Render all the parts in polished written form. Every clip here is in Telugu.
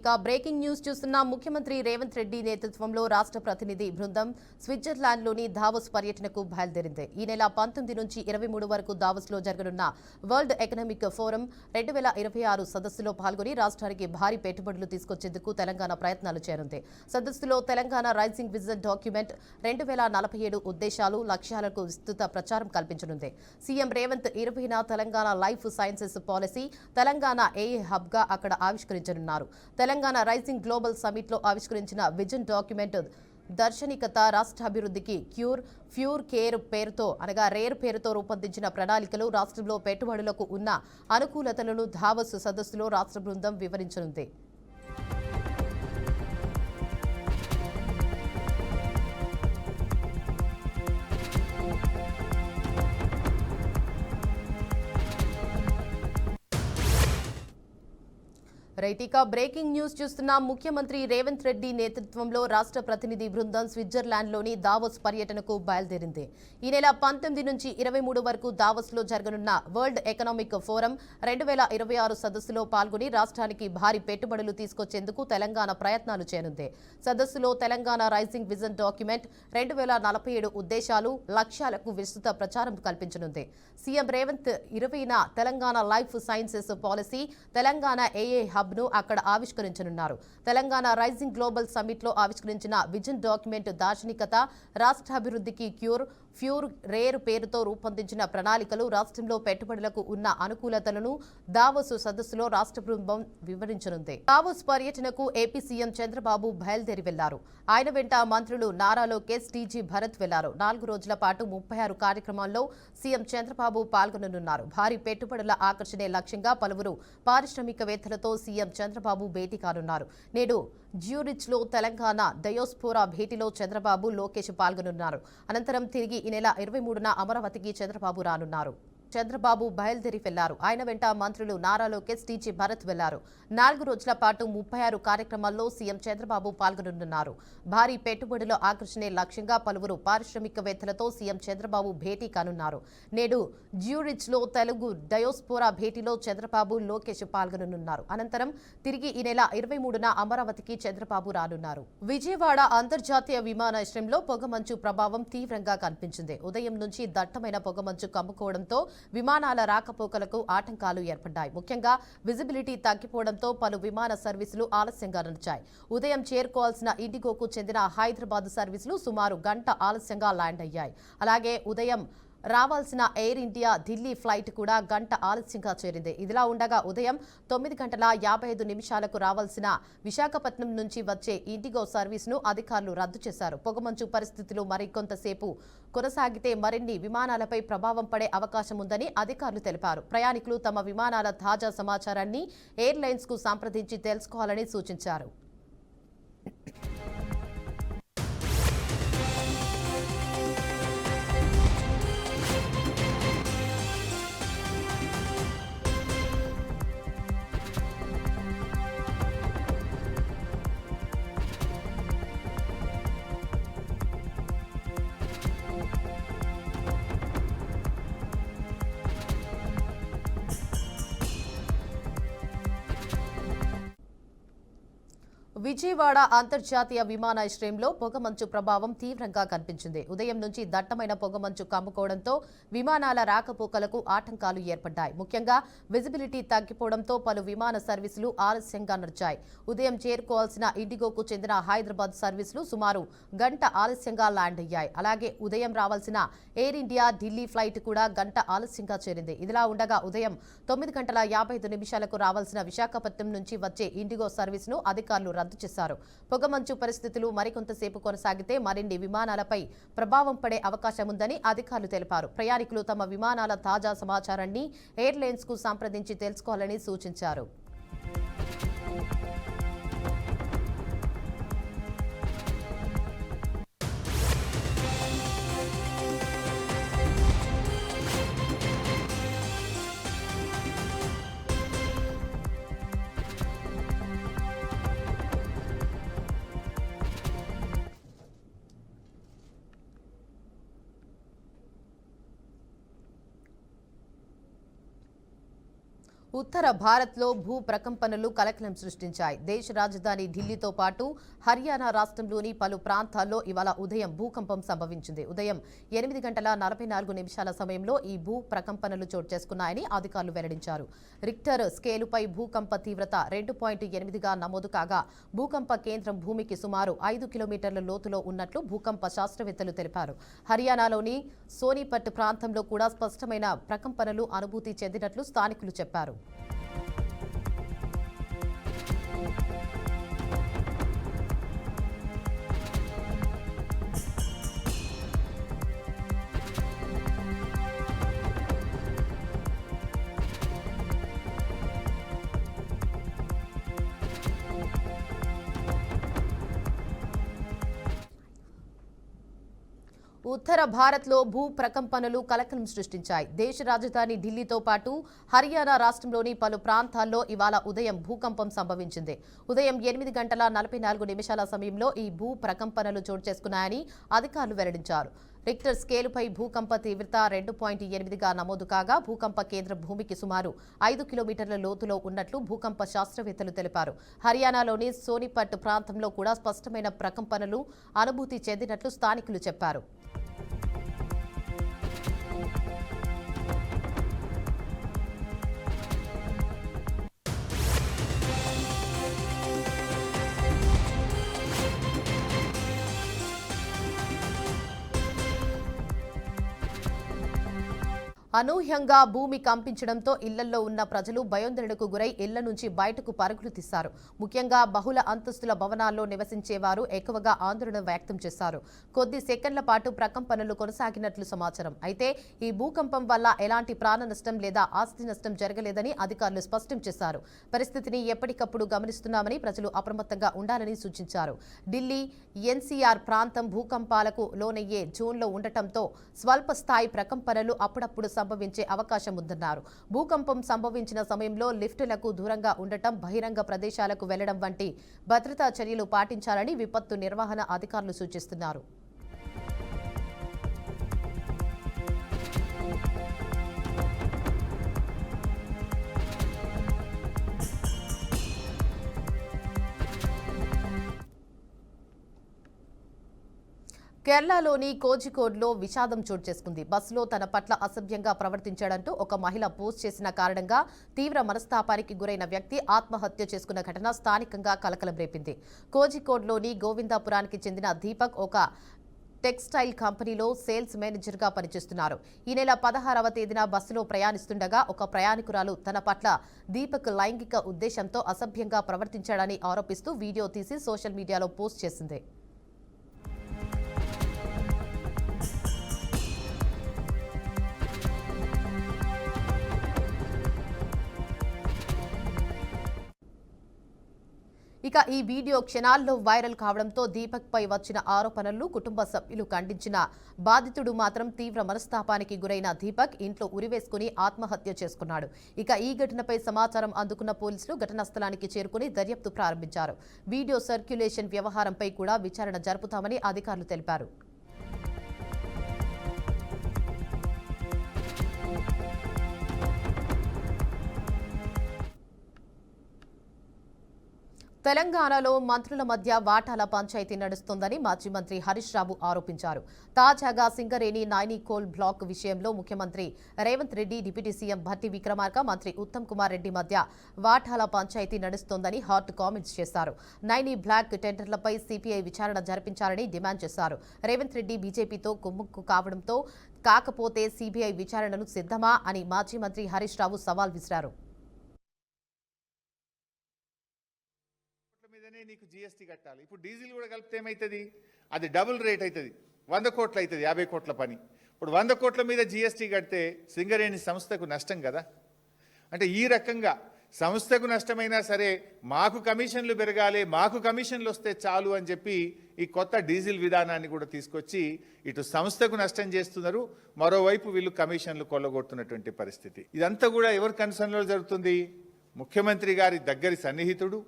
ఇక బ్రేకింగ్ న్యూస్ చూస్తున్న ముఖ్యమంత్రి రేవంత్ రెడ్డి నేతృత్వంలో రాష్ట్ర ప్రతినిధి బృందం స్విట్జర్లాండ్లోని దావోస్ పర్యటనకు బయలుదేరింది. ఈ నెల 19 నుంచి 23 వరకు దావోస్లో జరగనున్న వరల్డ్ ఎకనామిక్ ఫోరం 2026 సదస్సులో పాల్గొని రాష్ట్రానికి భారీ పెట్టుబడులు తీసుకొచ్చేందుకు తెలంగాణ ప్రయత్నాలు చేయనుంది. సదస్సులో తెలంగాణ రైజింగ్ విజన్ డాక్యుమెంట్ 2047 ఉద్దేశాలు, లక్ష్యాలకు విస్తృత ప్రచారం కల్పించనుంది. సీఎం రేవంత్ 20న Telangana life sciences policy Telangana ఏఏ హబ్గా అక్కడ ఆవిష్కరించనున్నారు. తెలంగాణ రైజింగ్ గ్లోబల్ సమిట్లో ఆవిష్కరించిన విజన్ డాక్యుమెంట్ దార్శనికత, రాష్ట్రాభివృద్ధికి ఫ్యూర్ కేర్ పేరుతో రేర్ పేరుతో రూపొందించిన ప్రణాళికలు, రాష్ట్రంలో పెట్టుబడులకు ఉన్న అనుకూలతలను దావోస్ సదస్సులో రాష్ట్ర బృందం వివరించనుంది. రైటిక బ్రేకింగ్ న్యూస్ చూస్తున్న ముఖ్యమంత్రి రేవంత్ రెడ్డి నేతృత్వంలో రాష్ట్ర ప్రతినిధి బృందం స్విట్జర్లాండ్లోని దావోస్ పర్యటనకు బయలుదేరింది. ఈ నెల 19 నుంచి 23 వరకు దావోస్లో జరగనున్న వరల్డ్ ఎకనామిక్ ఫోరం 2026 సదస్సులో పాల్గొని రాష్ట్రానికి భారీ పెట్టుబడులు తీసుకొచ్చేందుకు తెలంగాణ ప్రయత్నాలు చేయనుంది. సదస్సులో తెలంగాణ రైజింగ్ విజన్ డాక్యుమెంట్ 2047 ఉద్దేశాలు, లక్ష్యాలకు విస్తృత ప్రచారం కల్పించనుంది. సీఎం రేవంత్ 20న Telangana life sciences policy Telangana ఏఏ హబ్ను అక్కడ ఆవిష్కరించనున్నారు. తెలంగాణ రైజింగ్ గ్లోబల్ సమిట్లో ఆవిష్కరించిన విజన్ డాక్యుమెంట్ దార్శనికత, రాష్ట్రాభివృద్ధికి ఫ్యూర్ రేర్ పేరుతో రూపొందించిన ప్రణాళికలు, రాష్ట్రంలో పెట్టుబడులకు ఉన్న అనుకూలతలను దావోస్ సదస్సులో రాష్ట్ర బృందం వివరించనుంది. దావోస్ పర్యటనకు ఏపీ సీఎం చంద్రబాబు బయలుదేరి వెళ్లారు. ఆయన వెంట మంత్రులు నారా లోకేష్, టీజీ భరత్ వెళ్లారు. 4 రోజుల పాటు 36 కార్యక్రమాల్లో సీఎం చంద్రబాబు పాల్గొననున్నారు. భారీ పెట్టుబడుల ఆకర్షణే లక్ష్యంగా పలువురు పారిశ్రామికవేత్తలతో సీఎం చంద్రబాబు భేటీ కానున్నారు. నేడు జ్యూరిచ్లో తెలంగాణ డయోస్పోరా భేటీలో చంద్రబాబు, లోకేష్ పాల్గొనున్నారు. అనంతరం తిరిగి ఈ నెల 23న అమరావతికి చంద్రబాబు రానున్నారు. చంద్రబాబు బయలుదేరి వెళ్లారు. ఆయన వెంట మంత్రులు నారా లోకేష్, టీజీ భరత్ వెళ్లారు. 4 రోజుల పాటు 36 కార్యక్రమాల్లో సీఎం చంద్రబాబు పాల్గొనున్నారు. భారీ పెట్టుబడుల ఆకర్షణే లక్ష్యంగా పలువురు పారిశ్రామికవేత్తలతో సీఎం చంద్రబాబు భేటీ కానున్నారు. నేడు జ్యూరిచ్లో తెలుగు డయోస్పోరా భేటీలో చంద్రబాబు, లోకేష్ పాల్గొనున్నారు. అనంతరం తిరిగి ఈ నెల 23న అమరావతికి చంద్రబాబు రానున్నారు. విజయవాడ అంతర్జాతీయ విమానాశ్రయంలో పొగమంచు ప్రభావం తీవ్రంగా కనిపించింది. ఉదయం నుంచి దట్టమైన పొగమంచు కమ్ముకోవడంతో విమానాల రాకపోకలకు ఆటంకాలు ఏర్పడ్డాయి. ముఖ్యంగా విజిబిలిటీ తగ్గిపోవడంతో పలు విమాన సర్వీసులు ఆలస్యంగా నడిచాయి. ఉదయం చేరుకోవాల్సిన ఇండిగోకు చెందిన హైదరాబాద్ సర్వీసులు సుమారు గంట ఆలస్యంగా ల్యాండ్ అయ్యాయి. అలాగే ఉదయం రావాల్సిన ఎయిర్ ఇండియా ఢిల్లీ ఫ్లైట్ కూడా గంట ఆలస్యంగా చేరింది. ఇదిలా ఉండగా ఉదయం 9:55 రావాల్సిన విశాఖపట్నం నుంచి వచ్చే ఇండిగో సర్వీసును అధికారులు రద్దు చేశారు. పొగమంచు పరిస్థితులు మరికొంతసేపు కొనసాగితే మరిన్ని విమానాలపై ప్రభావం పడే అవకాశం ఉందని అధికారులు తెలిపారు. ప్రయాణికులు తమ విమానాల తాజా సమాచారాన్ని ఎయిర్లైన్స్ కు సంప్రదించి తెలుసుకోవాలని సూచించారు. విజయవాడ అంతర్జాతీయ విమానాశ్రయంలో పొగమంచు ప్రభావం తీవ్రంగా కనిపించింది. ఉదయం నుంచి దట్టమైన పొగమంచు కమ్ముకోవడంతో విమానాల రాకపోకలకు ఆటంకాలు ఏర్పడ్డాయి. ముఖ్యంగా విజిబిలిటీ తగ్గిపోవడంతో పలు విమాన సర్వీసులు ఆలస్యంగా నడిచాయి. ఉదయం చేరుకోవాల్సిన ఇండిగోకు చెందిన హైదరాబాద్ సర్వీసులు సుమారు గంట ఆలస్యంగా ల్యాండ్ అయ్యాయి. అలాగే ఉదయం రావాల్సిన ఎయిర్ ఇండియా ఢిల్లీ ఫ్లైట్ కూడా గంట ఆలస్యంగా చేరింది. ఇదిలా ఉండగా ఉదయం 9:55 రావాల్సిన విశాఖపట్నం నుంచి వచ్చే ఇండిగో సర్వీసును అధికారులు రద్దు చేశారు. పొగమంచు పరిస్థితులు మరికొంతసేపు కొనసాగితే మరిన్ని విమానాలపై ప్రభావం పడే అవకాశం ఉందని అధికారులు తెలిపారు. ప్రయాణికులు తమ విమానాల తాజా సమాచారాన్ని ఎయిర్లైన్స్ కు సంప్రదించి తెలుసుకోవాలని సూచించారు. ఉత్తర భారత్లో భూ ప్రకంపనలు కలకలం సృష్టించాయి. దేశ రాజధాని ఢిల్లీతో పాటు హర్యానా రాష్ట్రంలోని పలు ప్రాంతాల్లో ఇవాళ ఉదయం భూకంపం సంభవించింది. ఉదయం 8:44 సమయంలో ఈ భూ ప్రకంపనలు చోటు చేసుకున్నాయని అధికారులు వెల్లడించారు. రిక్టర్ స్కేలుపై భూకంప తీవ్రత 2.8గా నమోదు కాగా భూకంప కేంద్రం భూమికి సుమారు 5 కిలోమీటర్ల లోతులో ఉన్నట్లు భూకంప శాస్త్రవేత్తలు తెలిపారు. హర్యానాలోని సోనిపట్ ప్రాంతంలో కూడా స్పష్టమైన ప్రకంపనలు అనుభూతి చెందినట్లు స్థానికులు చెప్పారు. ఉత్తర భారత్లో భూ ప్రకంపనలు కలకలం సృష్టించాయి. దేశ రాజధాని ఢిల్లీతో పాటు హర్యానా రాష్ట్రంలోని పలు ప్రాంతాల్లో ఇవాళ ఉదయం భూకంపం సంభవించింది. ఉదయం 8:44 సమయంలో ఈ భూ ప్రకంపనలు చోటు చేసుకున్నాయని అధికారులు వెల్లడించారు. రిక్టర్ స్కేలుపై భూకంప తీవ్రత 2.8గా నమోదు కాగా భూకంప కేంద్రం భూమికి సుమారు 5 కిలోమీటర్ల లోతులో ఉన్నట్లు భూకంప శాస్త్రవేత్తలు తెలిపారు. హర్యానాలోని సోనిపట్ ప్రాంతంలో కూడా స్పష్టమైన ప్రకంపనలు అనుభూతి చెందినట్లు స్థానికులు చెప్పారు. అనూహ్యంగా భూమి కంపించడంతో ఇళ్లలో ఉన్న ప్రజలు భయోందరణకు గురై ఇళ్ల నుంచి బయటకు పరుగులు తీశారు. ముఖ్యంగా బహుళ అంతస్తుల భవనాల్లో నివసించేవారు ఎక్కువగా ఆందోళన వ్యక్తం చేశారు. కొద్ది సెకండ్ల పాటు ప్రకంపనలు కొనసాగినట్లు సమాచారం. అయితే ఈ భూకంపం వల్ల ఎలాంటి ప్రాణ నష్టం లేదా ఆస్తి నష్టం జరగలేదని అధికారులు స్పష్టం చేశారు. పరిస్థితిని ఎప్పటికప్పుడు గమనిస్తున్నామని ప్రజలు అప్రమత్తంగా ఉండాలని సూచించారు. ఢిల్లీ ఎన్సీఆర్ ప్రాంతం భూకంపాలకు లోనయ్యే జోన్లో ఉండటంతో స్వల్ప స్థాయి ప్రకంపనలు అప్పుడప్పుడు సంభవించే అవకాశం ఉందన్నారు. భూకంపం సంభవించిన సమయంలో లిఫ్టులకు దూరంగా ఉండటం, బహిరంగ ప్రదేశాలకు వెళ్లడం వంటి భద్రతా చర్యలు పాటించాలని విపత్తు నిర్వహణ అధికారులు సూచిస్తున్నారు. కేరళలోని కోజికోడ్లో విషాదం చోటు చేసుకుంది. బస్సులో తన పట్ల అసభ్యంగా ప్రవర్తించాడంటూ ఒక మహిళ పోస్ట్ చేసిన కారణంగా తీవ్ర మనస్తాపానికి గురైన వ్యక్తి ఆత్మహత్య చేసుకున్న ఘటన స్థానికంగా కలకలం రేపింది. కోజికోడ్లోని గోవిందాపురానికి చెందిన దీపక్ ఒక టెక్స్టైల్ కంపెనీలో సేల్స్ మేనేజర్గా పనిచేస్తున్నారు. ఈ నెల 16వ తేదీన బస్సులో ప్రయాణిస్తుండగా ఒక ప్రయాణికురాలు తన పట్ల దీపక్ లైంగిక ఉద్దేశంతో అసభ్యంగా ప్రవర్తించాడని ఆరోపిస్తూ వీడియో తీసి సోషల్ మీడియాలో పోస్ట్ చేసింది. ఇక ఈ వీడియో క్షణాల్లో వైరల్ కావడంతో దీపక్ పై వచ్చిన ఆరోపణలను కుటుంబ సభ్యులు ఖండించిన బాధితుడు మాత్రం తీవ్ర మనస్తాపానికి గురైన దీపక్ ఇంట్లో ఉరివేసుకుని ఆత్మహత్య చేసుకున్నాడు. ఇక ఈ ఘటనపై సమాచారం అందుకున్న పోలీసులు ఘటనా స్థలానికి చేరుకుని దర్యాప్తు ప్రారంభించారు. వీడియో సర్క్యులేషన్ వ్యవహారంపై కూడా విచారణ జరుపుతామని అధికారులు తెలిపారు. తెలంగాణలో మంత్రుల మధ్య వాటాల పంచాయతీ నడుస్తోందని మాజీ మంత్రి హరీష్ రావు ఆరోపించారు. తాజాగా సింగరేణి నైనికోల్ బ్లాక్ విషయంలో ముఖ్యమంత్రి రేవంత్ రెడ్డి, డిప్యూటీ సీఎం భట్టి విక్రమార్క, మంత్రి ఉత్తమ్ కుమార్ రెడ్డి మధ్య వాటాల పంచాయతీ నడుస్తోందని హాట్ కామెంట్స్ చేశారు. నైని బ్లాక్ టెండర్లపై సిపిఐ విచారణ జరిపించాలని డిమాండ్ చేశారు. రేవంత్ రెడ్డి బీజేపీతో కుమ్ముక్కు కావడంతో కాకపోతే సిబిఐ విచారణను సిద్ధమా అని మాజీ మంత్రి హరీష్ రావు సవాల్ విసిరారు. నీకు జిఎస్టీ కట్టాలి. ఇప్పుడు డీజిల్ కూడా కలిపితే ఏమవుతుంది? అది డబుల్ రేట్ అవుతుంది. 100 కోట్లు అవుతుంది, 50 కోట్ల పని. ఇప్పుడు 100 కోట్ల మీద జిఎస్టీ కడితే సింగరేణి సంస్థకు నష్టం కదా. అంటే ఈ రకంగా సంస్థకు నష్టమైనా సరే మాకు కమిషన్లు పెరగాలి, మాకు కమిషన్లు వస్తే చాలు అని చెప్పి ఈ కొత్త డీజిల్ విధానాన్ని కూడా తీసుకొచ్చి ఇటు సంస్థకు నష్టం చేస్తున్నారు, మరోవైపు వీళ్ళు కమిషన్లు కొల్లగొడుతున్నటువంటి పరిస్థితి. ఇదంతా కూడా ఎవరి కన్సర్న్లో జరుగుతుంది? ముఖ్యమంత్రి గారి దగ్గరి సన్నిహితుడు,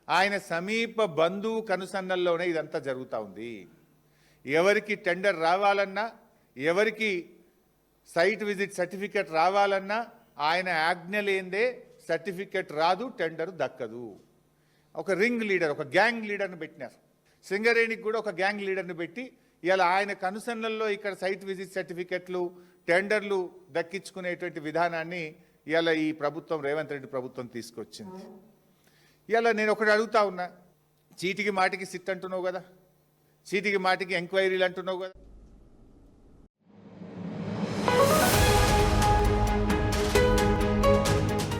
ఆయన సమీప బంధువు కనుసన్నల్లోనే ఇదంతా జరుగుతూ ఉంది. ఎవరికి టెండర్ రావాలన్నా, ఎవరికి సైట్ విజిట్ సర్టిఫికెట్ రావాలన్నా ఆయన ఆజ్ఞ లేందే సర్టిఫికెట్ రాదు, టెండర్ దక్కదు. ఒక రింగ్ లీడర్, ఒక గ్యాంగ్ లీడర్ని పెట్టినారు. సింగరేణికి కూడా ఒక గ్యాంగ్ లీడర్ని పెట్టి ఇలా ఆయన కనుసన్నల్లో ఇక్కడ సైట్ విజిట్ సర్టిఫికెట్లు, టెండర్లు దక్కించుకునేటువంటి విధానాన్ని ఇలా ఈ ప్రభుత్వం, రేవంత్ రెడ్డి ప్రభుత్వం తీసుకొచ్చింది. ఇలా నేను ఒకటి అడుగుతా ఉన్నా, చీటికి మాటికి సిట్ అంటున్నావు కదా, చీటికి మాటికి ఎంక్వైరీలు అంటున్నావు కదా,